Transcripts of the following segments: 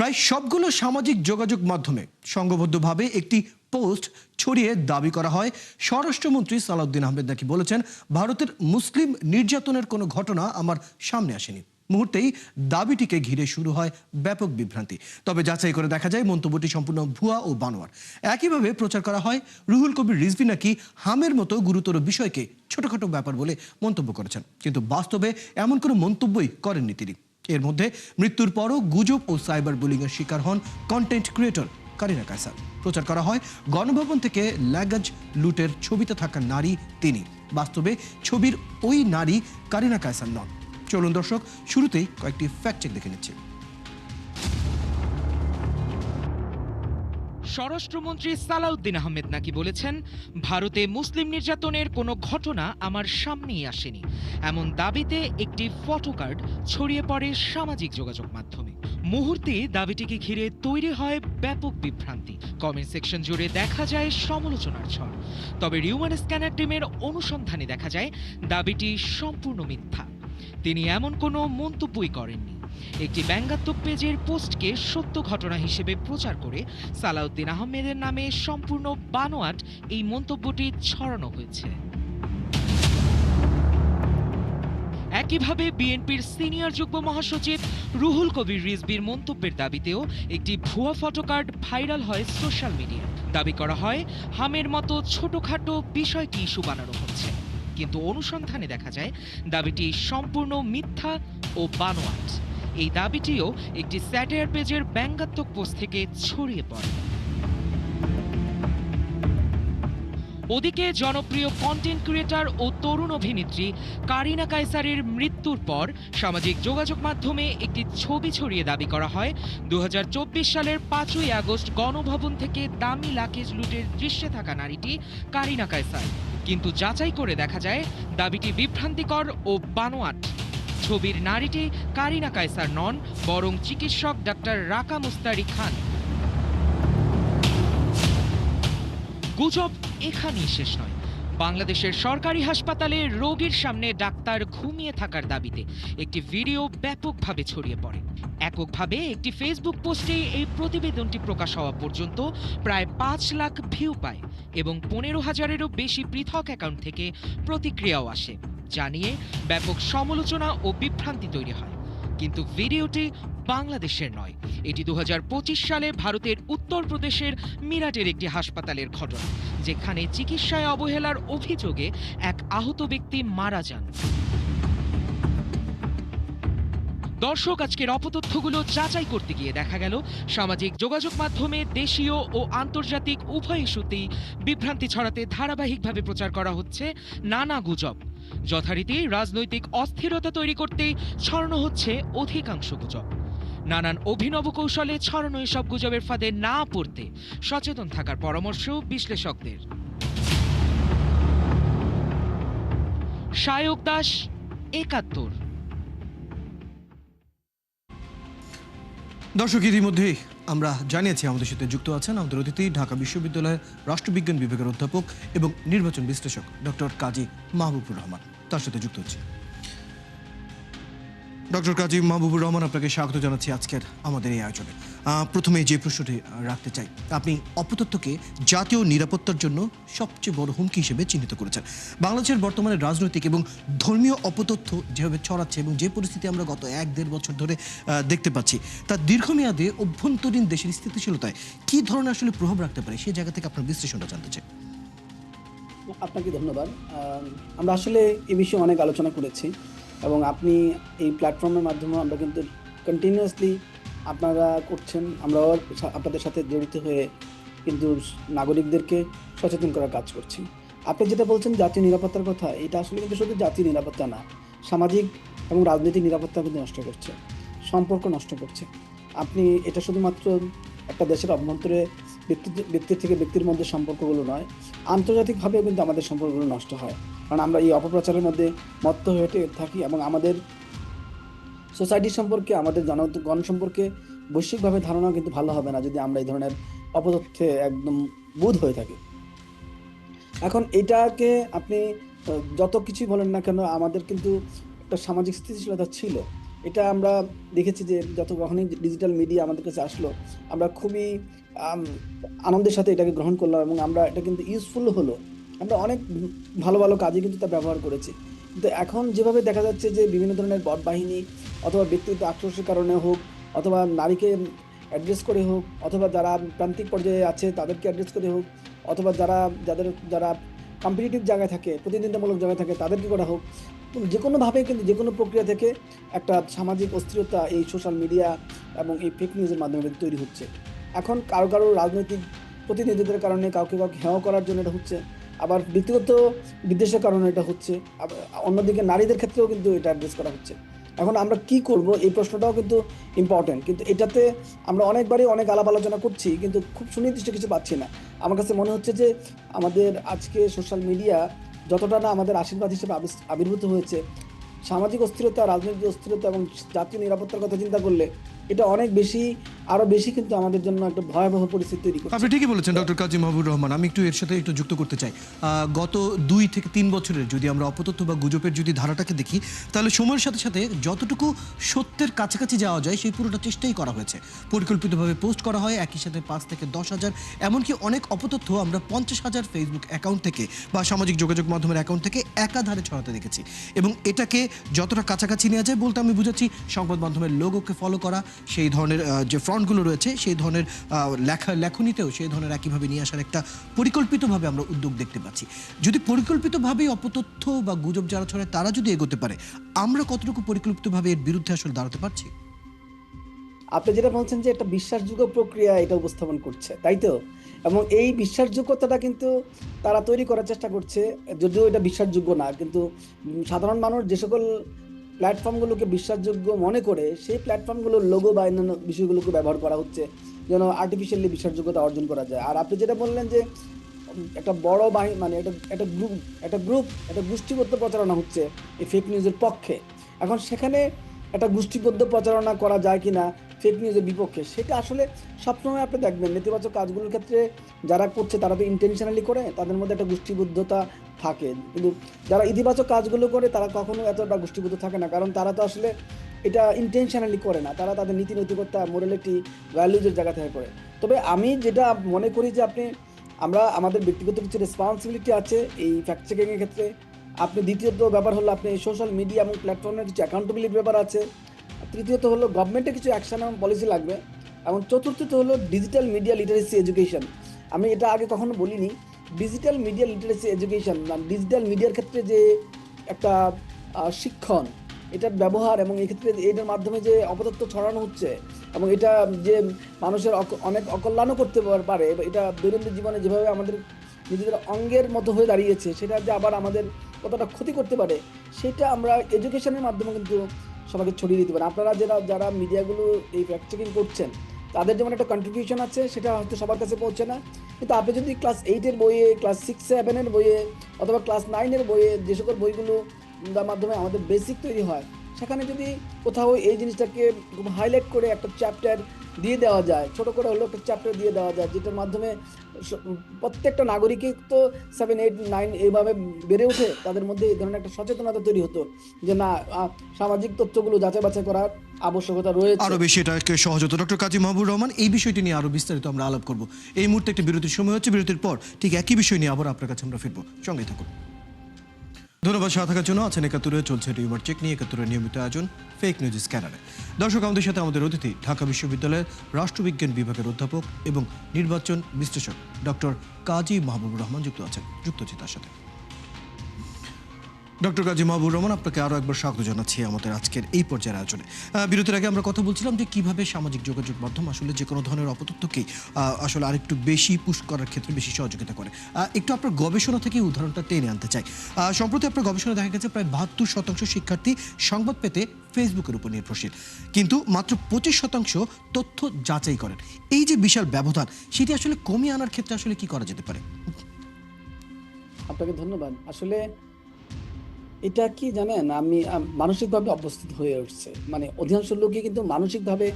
প্রায় সবগুলো সামাজিক যোগাযোগ মাধ্যমে সংঘবদ্ধভাবে একটি পোস্ট ছড়িয়ে দাবি করা হয় স্বরাষ্ট্রমন্ত্রী সালাউদ্দিন আহমেদ নাকি বলেছেন ভারতের মুসলিম নির্যাতনের কোনো ঘটনা আমার সামনে আসেনি। মুহূর্তেই দাবিটিকে ঘিরে শুরু হয় ব্যাপক বিভ্রান্তি। তবে যাচাই করে দেখা যায় মন্তব্যটি সম্পূর্ণ ভুয়া ও বানোয়ার। একইভাবে প্রচার করা হয় রুহুল কবির রিজভী নাকি হামের মতো গুরুতর বিষয়কে ছোটখাটো ব্যাপার বলে মন্তব্য করেছেন, কিন্তু বাস্তবে এমন কোনো মন্তব্যই করেননি তিনি। এর মধ্যে মৃত্যুর পরও গুজব ও সাইবার বুলিংয়ের শিকার হন কন্টেন্ট ক্রিয়েটর কারিনা কায়সার। প্রচার করা হয় গণভবন থেকে লাগেজ লুটের ছবিতে থাকা নারী তিনি। বাস্তবে ছবির ওই নারী কারিনা কায়সার নন। চলুন দর্শক, শুরুতেই কয়েকটি ফ্যাক্ট চেক দেখে নিচ্ছি। স্বরাষ্ট্রমন্ত্রী সালাউদ্দিন আহমেদ নাকি বলেছেন ভারতে মুসলিম নির্যাতনের কোনো ঘটনা আমার সামনেই আসেনি। এমন দাবিতে একটি ফটোকার্ড ছড়িয়ে পড়ে সামাজিক যোগাযোগ মাধ্যমে। মুহূর্তে দাবিটিকে ঘিরে তৈরি হয় ব্যাপক বিভ্রান্তি। কমেন্ট সেকশন জুড়ে দেখা যায় সমালোচনার ঝড়। তবে রিউমান স্ক্যানার টিমের অনুসন্ধানে দেখা যায় দাবিটি সম্পূর্ণ মিথ্যা। তিনি এমন কোনো মন্তব্যই করেননি। একটি ব্যঙ্গাত্মক পেজের পোস্টকে সত্য ঘটনা হিসেবে প্রচার করে সালাউদ্দিন আহমেদের নামে সম্পূর্ণ বানোয়াট এই মন্তব্যটি ছড়ানো হয়েছে। একইভাবে বিএনপির সিনিয়র যুগ্ম মহাসচিব রুহুল কবির রিজভীর মন্তব্যের দাবিতেও একটি ভুয়া ফটোকার্ড ভাইরাল হয় সোশ্যাল মিডিয়ায়। দাবি করা হয় হামের মতো ছোটখাটো বিষয়টি ইস্যু বানানো হচ্ছে, কিন্তু অনুসন্ধানে দেখা যায় দাবিটি সম্পূর্ণ মিথ্যা ও বানোয়াট। এই দাবিটিও একটি স্যাটায়ার পেজের ব্যঙ্গাত্মক পোস্ট থেকে ছড়িয়ে পড়ে। ওদিকে জনপ্রিয় কন্টেন্ট ক্রিয়েটর ও তরুণ অভিনেত্রী কারিনা কায়সারের মৃত্যুর পর সামাজিক যোগাযোগ মাধ্যমে একটি ছবি ছড়িয়ে দাবি করা হয় 2024 সালের 5ই আগস্ট গণভবন থেকে দামি লাগেজ লুটের দৃশ্যে থাকা নারীটি কারিনা কায়সার। কিন্তু যাচাই করে দেখা যায় দাবিটি বিভ্রান্তিকর ও বানোয়াট। ছবির নারীটি কারিনা কায়সার নন, বরং চিকিৎসক ডাক্তার রাকা মুস্তারি খান। গুজব এখানেই শেষ নয়। বাংলাদেশের সরকারি হাসপাতালে রোগীর সামনে ডাক্তার ঘুমিয়ে থাকার দাবিতে একটি ভিডিও ব্যাপকভাবে ছড়িয়ে পড়ে। এককভাবে একটি ফেসবুক পোস্টে এই প্রতিবেদনটি প্রকাশ হওয়া পর্যন্ত প্রায় 5 লাখ ভিউ পায় এবং 15,000-এরও বেশি পৃথক অ্যাকাউন্ট থেকে প্রতিক্রিয়াও আসে, জানিয়ে ব্যাপক সমালোচনা ও বিভ্রান্তি তৈরি হয়। কিন্তু ভিডিওটি বাংলাদেশের নয়, এটি 2025 সালে ভারতের উত্তরপ্রদেশের মিরাটের একটি হাসপাতালের ঘটনা, যেখানে চিকিৎসায় অবহেলার অভিযোগে এক আহত ব্যক্তি মারা যান। দর্শক, আজকের অপতথ্যগুলো যাচাই করতে গিয়ে দেখা গেল সামাজিক যোগাযোগ মাধ্যমে দেশীয় ও আন্তর্জাতিক উভয় ইস্যুতেই বিভ্রান্তি ছড়াতে ধারাবাহিকভাবে প্রচার করা হচ্ছে নানা গুজব। যথারীতি রাজনৈতিক অস্থিরতা তৈরি করতেই ছড়ানো হচ্ছে অধিকাংশ গুজব। নানান অভিনব কৌশলে ছড়ানো এসব গুজবের ফাঁদে না পড়তে সচেতন থাকার পরামর্শ বিশ্লেষকদের। সায়ক দাস, ৭১। দর্শক, ইতিমধ্যেই আমরা জানিয়েছি আমাদের সাথে যুক্ত আছেন আমাদের অতিথি ঢাকা বিশ্ববিদ্যালয়ের রাষ্ট্রবিজ্ঞান বিভাগের অধ্যাপক এবং নির্বাচন বিশ্লেষক ডক্টর কাজী মাহবুবুর রহমান। তার সাথে যুক্ত হচ্ছে ডক্টর কাজী মাহবুবুর রহমান, আপনাকে স্বাগত জানাচ্ছি আজকের আমাদের এই আয়োজনে। প্রথমে যে প্রশ্নটি রাখতে চাই, আপনি অপতথ্যকে জাতীয় নিরাপত্তার জন্য সবচেয়ে বড় হুমকি হিসেবে চিহ্নিত করেছেন। বাংলাদেশের বর্তমানে রাজনৈতিক এবং ধর্মীয় অপতথ্য যেভাবে ছড়াচ্ছে এবং যে পরিস্থিতি আমরা গত 1-1.5 বছর ধরে দেখতে পাচ্ছি, তার দীর্ঘমেয়াদে অভ্যন্তরীণ দেশের স্থিতিশীলতায় কী ধরনের আসলে প্রভাব রাখতে পারে, সেই জায়গা থেকে আপনার বিশ্লেষণটা জানতে চাই। আপনাকে ধন্যবাদ। আমরা আসলে এই বিষয়ে অনেক আলোচনা করেছি এবং আপনি এই প্ল্যাটফর্মের মাধ্যমে আমরা কিন্তু কন্টিনিউয়াসলি আপনারা করছেন, আমরাও আপনাদের সাথে জড়িত হয়ে কিন্তু নাগরিকদেরকে সচেতন করার কাজ করছি। আপনি যেটা বলছেন জাতীয় নিরাপত্তার কথা, এটা আসলে কিন্তু শুধু জাতীয় নিরাপত্তা না, সামাজিক এবং রাজনৈতিক নিরাপত্তা কিন্তু নষ্ট করছে, সম্পর্ক নষ্ট করছে। আপনি এটা শুধুমাত্র একটা দেশের অভ্যন্তরে ব্যক্তির থেকে ব্যক্তির মধ্যে সম্পর্কগুলো নয়, আন্তর্জাতিকভাবেও কিন্তু আমাদের সম্পর্কগুলো নষ্ট হয়। কারণ আমরা এই অপপ্রচারের মধ্যে মত্ত হয়ে থাকি এবং আমাদের সোসাইটি সম্পর্কে, আমাদের জনগণ সম্পর্কে বৈশ্বিকভাবে ধারণা কিন্তু ভালো হবে না যদি আমরা এই ধরনের অপতথ্যে একদম বুঁদ হয়ে থাকি। এখন এটাকে আপনি যত কিছুই বলেন না কেন, আমাদের কিন্তু একটা সামাজিক স্থিতিশীলতা ছিল এটা আমরা দেখেছি যে যখনই ডিজিটাল মিডিয়া আমাদের কাছে আসলো, আমরা খুবই আম, আনন্দের সাথে এটাকে গ্রহণ করলাম এবং আমরা এটা কিন্তু ইউজফুল হলো। আমরা অনেক ভালো ভালো কাজে কিন্তু তা ব্যবহার করেছি। কিন্তু এখন যেভাবে দেখা যাচ্ছে যে বিভিন্ন ধরনের বট বাহিনী অথবা ব্যক্তিগত আক্রোশের কারণে হোক, অথবা নারীকে অ্যাড্রেস করে হোক, অথবা যারা প্রান্তিক পর্যায়ে আছে তাদেরকে অ্যাড্রেস করে হোক, অথবা যারা কম্পিটিটিভ জায়গায় থাকে, প্রতিদ্বন্দ্বিতামূলক জায়গায় থাকে তাদেরকে করা হোক, যে কোনোভাবে কিন্তু যে কোনো প্রক্রিয়া থেকে একটা সামাজিক অস্থিরতা এই সোশ্যাল মিডিয়া এবং এই ফেক নিউজের মাধ্যমে কিন্তু তৈরি হচ্ছে। এখন কারো কারো রাজনৈতিক প্রতিনিধিত্বের কারণে কাউকে হেয় করার জন্য এটা হচ্ছে, আবার ব্যক্তিগত বিদ্বেষের কারণে এটা হচ্ছে, আবার অন্যদিকে নারীদের ক্ষেত্রেও কিন্তু এটা অ্যাড্রেস করা হচ্ছে। এখন আমরা কি করব এই প্রশ্নটাও কিন্তু ইম্পর্টেন্ট, কিন্তু এটাতে আমরা অনেকবারই অনেক আলাপ আলোচনা করছি কিন্তু খুব সুনির্দিষ্ট কিছু পাচ্ছি না। আমার কাছে মনে হচ্ছে যে আমাদের আজকে সোশ্যাল মিডিয়া যতটা না আমাদের আশীর্বাদ হিসেবে আবির্ভূত হয়েছে, সামাজিক অস্থিরতা, রাজনৈতিক অস্থিরতা এবং জাতীয় নিরাপত্তার কথা চিন্তা করলে এটা অনেক বেশি, আরো বেশি কিন্তু আমাদের জন্য একটা ভয়াবহ পরিস্থিতি তৈরি করছে। আপনি ঠিকই বলেছেন ডক্টর কাজী মাহবুবুর রহমান। আমি একটু এর সাথে একটু যুক্ত করতে চাই। গত 2 থেকে 3 বছরের যদি আমরা অপতথ্য বা গুজবের যদি ধারাটাকে দেখি, তাহলে সময়ের সাথে সাথে যতটুকু সত্যের কাছাকাছি যাওয়া যায় সেই পুরোটা চেষ্টাই করা হয়েছে। পরিকল্পিতভাবে পোস্ট করা হয়, একই সাথে 5 থেকে 10,000, এমনকি অনেক অপতথ্য আমরা 50,000 ফেসবুক অ্যাকাউন্ট থেকে বা সামাজিক যোগাযোগ মাধ্যমের অ্যাকাউন্ট থেকে একাধারে ছড়াতে দেখেছি। এবং এটাকে যতটা কাছাকাছি নেওয়া যায় বলতে আমি বুঝাচ্ছি সংবাদ মাধ্যমের লোগোকে ফলো করা, সেই ধরনের যে ফ্রন্টগুলো রয়েছে সেই ধরনের লেখনীতেও সেই ধরনের একইভাবে নিয়ে আসার একটা পরিকল্পিতভাবে আমরা উদ্যোগ দেখতে পাচ্ছি। যদি পরিকল্পিতভাবেই অপতথ্য বা গুজব যারা ছড়ায় তারা যদি এগোতে পারে, আমরা কতটুকু পরিকল্পিতভাবে এর বিরুদ্ধে আসলে দাঁড়াতে পারছি? আপনি যেটা বলছেন যে একটা বিশ্বাসযোগ্য প্রক্রিয়া এটা উপস্থাপন করছে, তাই তো? এবং এই বিশ্বাসযোগ্যতাটা কিন্তু তারা তৈরি করার চেষ্টা করছে, যদিও এটা বিশ্বাসযোগ্য না, কিন্তু সাধারণ মানুষ যে সকল প্ল্যাটফর্মগুলোকে বিশ্বাসযোগ্য মনে করে সেই প্ল্যাটফর্মগুলোর লোগো বা অন্যান্য বিষয়গুলোকে ব্যবহার করা হচ্ছে যেন আর্টিফিশিয়ালি বিশ্বাসযোগ্যতা অর্জন করা যায়। আর আপনি যেটা বললেন যে একটা বড় বাহিনী, মানে একটা গোষ্ঠীবদ্ধ প্রচারণা হচ্ছে এই ফেক নিউজের পক্ষে। এখন সেখানে একটা গোষ্ঠীবদ্ধ প্রচারণা করা যায় কিনা ফেক নিউজের বিপক্ষে, সেটা আসলে সবসময় আপনি দেখবেন নেতিবাচক কাজগুলোর ক্ষেত্রে যারা করছে তারা তো ইন্টেনশনালি করে, তাদের মধ্যে একটা গোষ্ঠীবদ্ধতা থাকে, কিন্তু যারা ইতিবাচক কাজগুলো করে তারা কখনো এতটা গোষ্ঠীবদ্ধ থাকে না, কারণ তারা তো আসলে এটা ইন্টেনশনালি করে না, তারা তাদের নীতি নৈতিকতা, মোরালিটি, ভ্যালুজের জায়গা থেকে করে। তবে আমি যেটা মনে করি যে আমরা আমাদের ব্যক্তিগত কিছু রেসপন্সিবিলিটি আছে এই ফ্যাক্ট চেকিং এর ক্ষেত্রে। আপনি দ্বিতীয়ত ব্যাপার হলো আপনি সোশ্যাল মিডিয়া এবং প্ল্যাটফর্মের কিছু অ্যাকাউন্টেবিলিটির ব্যাপার আছে। তৃতীয়ত হলো গভর্নমেন্টের কিছু অ্যাকশন এবং পলিসি লাগবে। এবং চতুর্থত হলো ডিজিটাল মিডিয়া লিটারেসি এডুকেশন। আমি এটা আগে কখনো বলিনি, ডিজিটাল মিডিয়া লিটারেসি এডুকেশন মানে ডিজিটাল মিডিয়ার ক্ষেত্রে যে একটা শিক্ষণ, এটার ব্যবহার এবং এক্ষেত্রে এটার মাধ্যমে যে অপতথ্য ছড়ানো হচ্ছে এবং এটা যে মানুষের অনেক অকল্যাণও করতে পারে, এটা দৈনন্দিন জীবনে যেভাবে আমাদের নিজেদের অঙ্গের মতো হয়ে দাঁড়িয়েছে, সেটা যে আবার আমাদের কতটা ক্ষতি করতে পারে সেটা আমরা এডুকেশনের মাধ্যমে কিন্তু সবাইকে ছড়িয়ে দিতে পারি। আপনারা যারা মিডিয়াগুলো এই ফ্যাক্ট চেকিং করছেন তাদের যেমন একটা কন্ট্রিবিউশন আছে, সেটা হয়তো সবার কাছে পৌঁছে না, কিন্তু আপনি যদি ক্লাস 8-এর বইয়ে, ক্লাস 6-7-এর বইয়ে অথবা ক্লাস 9-এর বইয়ে যে সকল বইগুলো যার মাধ্যমে আমাদের বেসিক তৈরি হয়, সেখানে যদি কোথাও এই জিনিসটাকে খুব হাইলাইট করে একটা চ্যাপ্টার দিয়ে দেওয়া যায়, ছোট করে হলেও একটা চ্যাপ্টার দিয়ে দেওয়া যায়, যেটার মাধ্যমে প্রত্যেকটা নাগরিকের তো 7, 8, 9 এইভাবে বেড়ে ওঠে, তাদের মধ্যে এই ধরনের একটা সচেতনতা তৈরি হতো যে না, সামাজিক তথ্যগুলো যাচাই বাছাই করার আবশ্যকতা রয়েছে। আরো বেশি এটাকে সহজ হতো। ডক্টর কাজী মাহবুবুর রহমান, এই বিষয়টি নিয়ে আরো বিস্তারিত আমরা আলাপ করব। এই মুহূর্তে একটা বিরতির সময় হচ্ছে, বিরতির পর ঠিক একই বিষয় নিয়ে আবার আপনার কাছে আমরা ফিরবো, সঙ্গেই থাকুন। ধন্যবাদ সাথে থাকার জন্য। আছেন একাত্তরে, চলছে রিউমার চেক নিয়ে একাত্তরের নিয়মিত আয়োজন ফেক নিউজ স্ক্যানারে। দর্শক, আমাদের সাথে আমাদের অতিথি ঢাকা বিশ্ববিদ্যালয়ের রাষ্ট্রবিজ্ঞান বিভাগের অধ্যাপক এবং নির্বাচন বিশ্লেষক ডক্টর কাজী মাহবুবুর রহমান যুক্ত আছি তার সাথে। ডক্টর কাজী মাহবুবুর রহমান, আপনাকে আরও একবার স্বাগত জানাচ্ছি আমাদের আজকের এই পর্যায়ের আয়োজনে। বিরতির আগে আমরা কথা বলছিলাম যে কিভাবে সামাজিক যোগাযোগ মাধ্যম আসলে যে কোনো ধরনের অপতথ্যকেই আসলে আরেকটু বেশি পুশ করার ক্ষেত্রে বেশি সহযোগিতা করে। একটু আপনার গবেষণা থেকে উদাহরণটা টেনে আনতে চাই। সম্প্রতি আপনার গবেষণা দেখা গেছে প্রায় 72% শিক্ষার্থী সংবাদ পেতে ফেসবুকের উপর নির্ভরশীল, কিন্তু মাত্র 25% তথ্য যাচাই করেন। এই যে বিশাল ব্যবধান, সেটি আসলে কমিয়ে আনার ক্ষেত্রে আসলে কি করা যেতে পারে? আপনাকে ধন্যবাদ। আসলে এটা কি জানেন, আমি মানসিকভাবে অভ্যস্ত হয়ে উঠছে, মানে অধিকাংশ লোকই কিন্তু মানসিকভাবে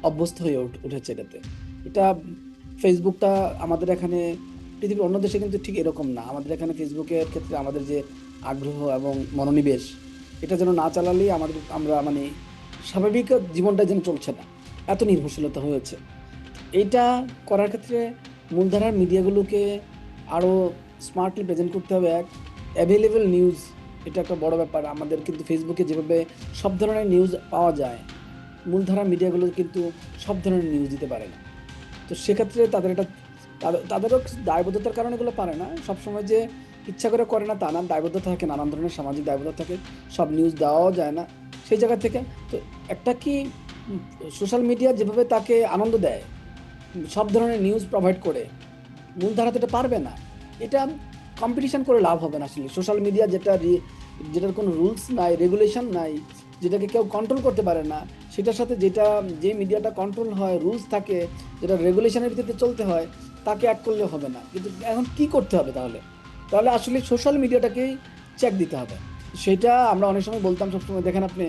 অভ্যস্ত হয়ে উঠেছে এটাতে। এটা ফেসবুকটা আমাদের এখানে, পৃথিবীর অন্য দেশে কিন্তু ঠিক এরকম না। আমাদের এখানে ফেসবুকের ক্ষেত্রে আমাদের যে আগ্রহ এবং মনোনিবেশ, এটা যেন না চালালেই আমরা মানে স্বাভাবিক জীবনটা যেন চলছে না, এত নির্ভরশীলতা হয়েছে। এইটা করার ক্ষেত্রে মূলধারার মিডিয়াগুলোকে আরও স্মার্টলি প্রেজেন্ট করতে হবে। এক, অ্যাভেলেবল নিউজ, এটা একটা বড় ব্যাপার। আমাদের কিন্তু ফেসবুকে যেভাবে সব ধরনের নিউজ পাওয়া যায়, মূলধারার মিডিয়াগুলো কিন্তু সব ধরনের নিউজ দিতে পারে না। তো সেক্ষেত্রে তাদেরও দায়বদ্ধতার কারণে এগুলো পারে না। সবসময় যে ইচ্ছা করে করে না তা না, দায়বদ্ধতা থাকে, নানান ধরনের সামাজিক দায়বদ্ধতা থাকে, সব নিউজ দেওয়াও যায় না সেই জায়গা থেকে। তো একটা কি সোশ্যাল মিডিয়া যেভাবে তাকে আনন্দ দেয়, সব ধরনের নিউজ প্রোভাইড করে, মূলধারা তো এটা পারবে না। এটা কম্পিটিশন করে লাভ হবে না আসলে। সোশ্যাল মিডিয়া যেটার কোনো রুলস নাই, রেগুলেশন নাই, যেটাকে কেউ কন্ট্রোল করতে পারে না, সেটার সাথে যে মিডিয়াটা কন্ট্রোল হয়, রুলস থাকে, যেটা রেগুলেশনের ভিত্তিতে চলতে হয়, তাকে অ্যাড করলে হবে না। কিন্তু এখন কি করতে হবে তাহলে? তাহলে আসলে সোশ্যাল মিডিয়াটাকেই চেক দিতে হবে। সেটা আমরা অনেক সময় বলতাম, সবসময় দেখেন আপনি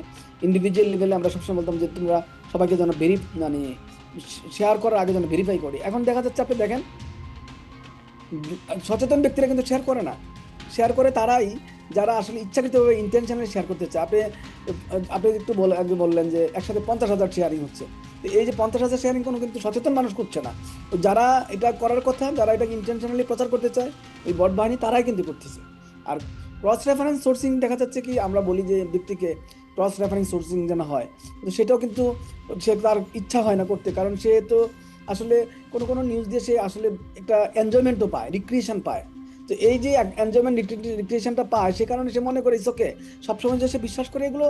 ইন্ডিভিজুয়াল লেভেলে আমরা সবসময় বলতাম যে তোমরা সবাইকে যেন মানে শেয়ার করার আগে যেন ভেরিফাই করি। এখন দেখা যাচ্ছে, আপনি দেখেন সচেতন ব্যক্তিরা কিন্তু শেয়ার করে না। শেয়ার করে তারাই যারা আসলে ইচ্ছাকৃতভাবে ইন্টেনশনালি শেয়ার করতে চায়। আপনি একটু আগে বললেন যে একসাথে 50,000 শেয়ারিং হচ্ছে। তো এই যে 50,000 শেয়ারিং কোনো কিন্তু সচেতন মানুষ করছে না। তো যারা এটা করার কথা, যারা এটাকে ইন্টেনশনালি প্রচার করতে চায়, ওই বট বাহিনী, তারাই কিন্তু করতেছে। আর ক্রস রেফারেন্স সোর্সিং দেখা যাচ্ছে কি, আমরা বলি যে ব্যক্তিকে ক্রস রেফারেন্স সোর্সিং যেন হয়, তো সেটাও কিন্তু সে তার ইচ্ছা হয় না করতে। কারণ সে তো আসলে কোনো নিউজ দিয়ে সে আসলে একটা এনজয়মেন্টও পায়, রিক্রিয়েশন পায়। তো এই যে এনজয়মেন্ট, রিক্রিয়েশনটা পায়, সে কারণে সে মনে করে ইটস ওকে। সবসময় যে সে বিশ্বাস করে এগুলো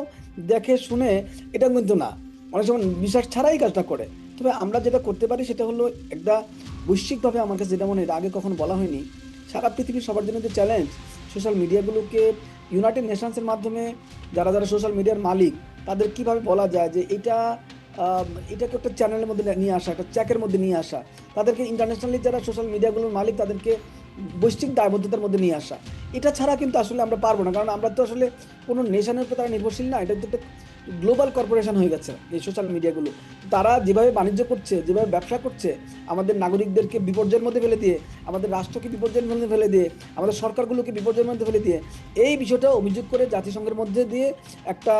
দেখে শুনে, এটা কিন্তু না। অনেক সময় বিশ্বাস ছাড়াই কাজটা করে। তবে আমরা যেটা করতে পারি সেটা হলো একটা বৈশ্বিকভাবে, আমার কাছে যেটা মনে হয়, আগে কখনো বলা হয়নি, সারা পৃথিবীর সবার জন্য যে চ্যালেঞ্জ, সোশ্যাল মিডিয়াগুলোকে ইউনাইটেড নেশনসের মাধ্যমে যারা যারা সোশ্যাল মিডিয়ার মালিক, তাদের কিভাবে বলা যায় যে এটাকে একটা চ্যানেলের মধ্যে নিয়ে আসা, একটা চেকের মধ্যে নিয়ে আসা, তাদেরকে ইন্টারন্যাশনালি যারা সোশ্যাল মিডিয়াগুলোর মালিক, তাদেরকে বৈশ্বিক দায়বদ্ধতার মধ্যে নিয়ে আসা। এটা ছাড়া কিন্তু আসলে আমরা পারবো না, কারণ আমরা তো আসলে কোনো নেশনের উপর তারা নির্ভরশীল না। এটা তো একটা গ্লোবাল কর্পোরেশন হয়ে গেছে এই সোশ্যাল মিডিয়াগুলো। তারা যেভাবে বাণিজ্য করছে, যেভাবে ব্যবসা করছে, আমাদের নাগরিকদেরকে বিপর্যয়ের মধ্যে ফেলে দিয়ে, আমাদের রাষ্ট্রকে বিপর্যয়ের মধ্যে ফেলে দিয়ে, আমাদের সরকারগুলোকে বিপর্যয়ের মধ্যে ফেলে দিয়ে, এই বিষয়টা অভিযোগ করে জাতিসংঘের মধ্যে দিয়ে একটা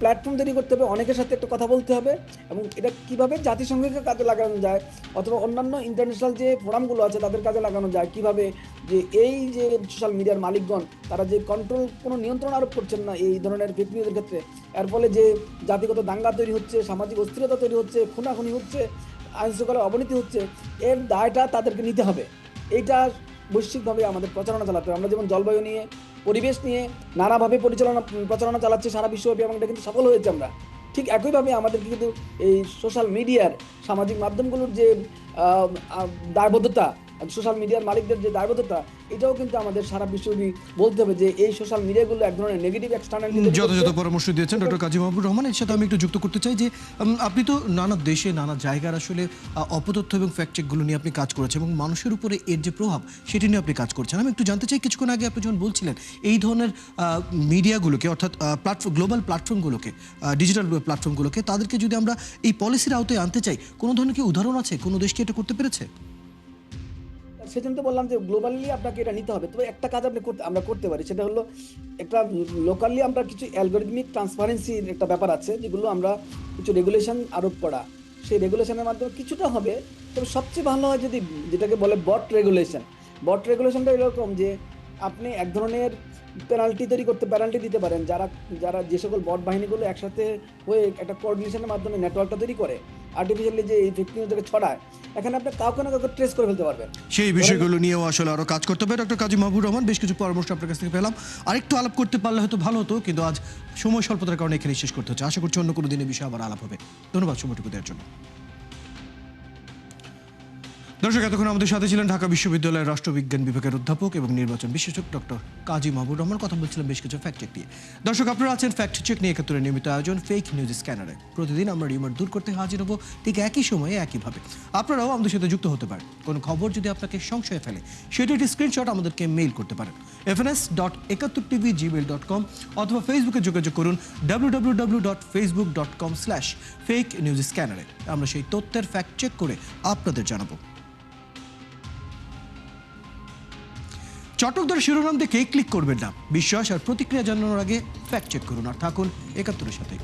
প্ল্যাটফর্ম তৈরি করতে হবে, অনেকের সাথে একটা কথা বলতে হবে। এবং এটা কিভাবে জাতিসংঘকে কাজে লাগানো যায়, অথবা অন্যান্য ইন্টারন্যাশনাল যে ফোরামগুলো আছে তাদের কাজে লাগানো যায়, কিভাবে যে এই যে সোশ্যাল মিডিয়ার মালিকগণ, তারা যে কোনো নিয়ন্ত্রণ আরোপ করছেন না এই ধরনের ফেক নিউজের ক্ষেত্রে, এর ফলে যে জাতিগত দাঙ্গা তৈরি হচ্ছে, সামাজিক অস্থিরতা তৈরি হচ্ছে, খুনাখুনি হচ্ছে, আইন শৃঙ্খলার অবনতি হচ্ছে, এর দায়টা তাদেরকে নিতে হবে। এইটা বৈশ্বিকভাবে আমাদের প্রচারণা চালাতে হবে। আমরা যেমন জলবায়ু নিয়ে, পরিবেশ নিয়ে নানাভাবে প্রচারণা চালাচ্ছি সারা বিশ্বব্যাপী, এবং এটা কিন্তু সফল হয়েছে আমরা। ঠিক একইভাবে আমাদের কিন্তু এই সোশ্যাল মিডিয়ার, সামাজিক মাধ্যমগুলোর যে দায়বদ্ধতা, সোশ্যাল মিডিয়ার মালিকদের যে দায়বদ্ধতা, এটাও কিন্তু আমাদের সারা বিশ্বব্যাপী বলতে হবে যে এই সোশ্যাল মিডিয়াগুলো এক ধরনের নেগেটিভ এক্সটার্নালিটি। যথাযথ পরামর্শ দিয়েছেন ডক্টর কাজী মাহবুবুর রহমান। এর সাথে আমি একটু যুক্ত করতে চাই যে আপনি তো নানা দেশে, নানা জায়গার আসলে অপতথ্য এবং ফ্যাক্ট চেকগুলো নিয়ে আপনি কাজ করেছেন, এবং মানুষের উপরে এর যে প্রভাব সেটি নিয়ে আপনি কাজ করছেন। আমি একটু জানতে চাই, কিছুক্ষণ আগে আপনি যখন বলছিলেন এই ধরনের মিডিয়াগুলোকে, অর্থাৎ গ্লোবাল প্ল্যাটফর্মগুলোকে, ডিজিটাল প্ল্যাটফর্মগুলোকে, তাদেরকে যদি আমরা এই পলিসির আওতায় আনতে চাই, কোনো ধরনের কি উদাহরণ আছে, কোনো দেশ কি এটা করতে পেরেছে? সেজন্য তো বললাম যে গ্লোবালি আপনাকে এটা নিতে হবে। তবে একটা কাজ আমরা করতে পারি, সেটা হলো একটা লোকালি আমরা কিছু অ্যালগরিদমিক ট্রান্সপারেন্সির একটা ব্যাপার আছে, যেগুলো আমরা কিছু রেগুলেশন আরোপ করা, সেই রেগুলেশনের মাধ্যমে কিছুটা হবে। তবে সবচেয়ে ভালো হয় যদি, যেটাকে বলে বট রেগুলেশনটা এরকম যে আপনি এক ধরনের পেনাল্টি দিতে পারেন, যারা যে সকল বট বাহিনীগুলো একসাথে হয়ে একটা কোঅর্ডিনেশনের মাধ্যমে নেটওয়ার্কটা তৈরি করে, আর্টিফিশিয়ালি যে এই ফেক নিউজটাকে ছড়ায়, এখানে আপনি কাউকে না কাউকে ট্রেস করে ফেলতে পারবেন। সেই বিষয়গুলো নিয়েও আসলে আরো কাজ করতে হবে। ডক্টর কাজী মাহবুবুর রহমান, বেশ কিছু পরামর্শ আপনার কাছ থেকে পেলাম। আরেকটু আলাপ করতে পারলে হয়তো ভালো হতো, কিন্তু আজ সময় স্বল্পতার কারণে এখানে শেষ করতে হচ্ছে। আশা করছি অন্য কোনো দিনের বিষয়ে আবার আলাপ হবে। ধন্যবাদ সময়টুকু দেওয়ার জন্য। দর্শক, এতক্ষণ আমাদের সাথে ছিলেন ঢাকা বিশ্ববিদ্যালয়ের রাষ্ট্রবিজ্ঞান বিভাগের অধ্যাপক এবং নির্বাচন বিশেষজ্ঞ ডক্টর কাজী মাহবুবুর রহমান। কথা বলছিলাম বেশ কিছু ফ্যাক্ট চেক নিয়ে। দর্শক, আপনারা আছেন ফ্যাক্ট চেক নিয়ে একাত্তরের নিয়মিত আয়োজন ফেক নিউজ স্ক্যানারে। প্রতিদিন আমরা রিউমার দূর করতে হাজির হব ঠিক একই সময়ে, একইভাবে। আপনারাও আমাদের সাথে যুক্ত হতে পারেন। কোনো খবর যদি আপনাকে সংশয়ে ফেলে, সেটা একটি স্ক্রিনশট আমাদেরকে মেইল করতে পারেন fns.71tv@gmail.com, অথবা ফেসবুকে যোগাযোগ করুন www.facebook.com/fake-news-scanner। আমরা সেই তথ্যের ফ্যাক্ট চেক করে আপনাদের জানাবো। চটকদার শিরোনাম দেখে ক্লিক করবেন না। বিশ্বাস আর প্রতিক্রিয়া জানানোর আগে ফ্যাক্ট চেক করুন, আর থাকুন ৭১-এর সাথে।